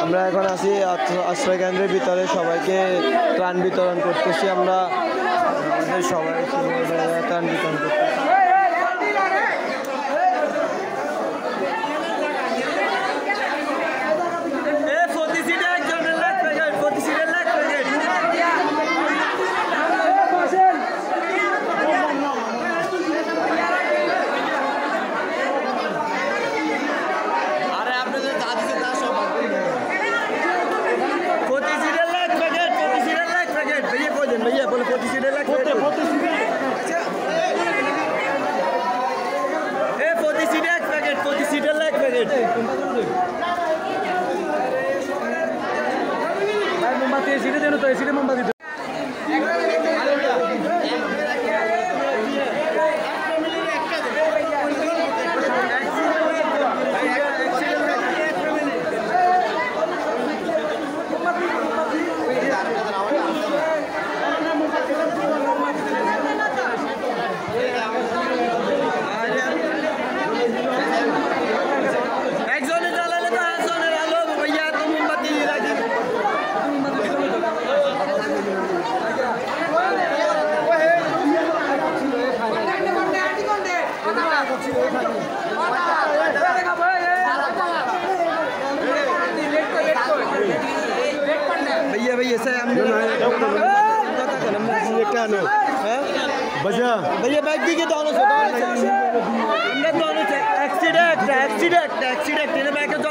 আমরা এখন আছি আশ্রয় কেন্দ্রের ভিতরে, সবাইকে ত্রাণ বিতরণ করতেছি। আমরা সবাই ত্রাণ বিতরণ করতেছি। भैया बोले 40 सीटें लाख 40 सीटें 40 सीटें लाख पैकेट भाई मोमबत्ती सीटें देना तो सीटें मोमबत्ती भैया भैया से हमने बजा भैया बैग दी के दोनों से एक्सीडेंट एक्सीडेंट एक्सीडेंट एक्सीडेंट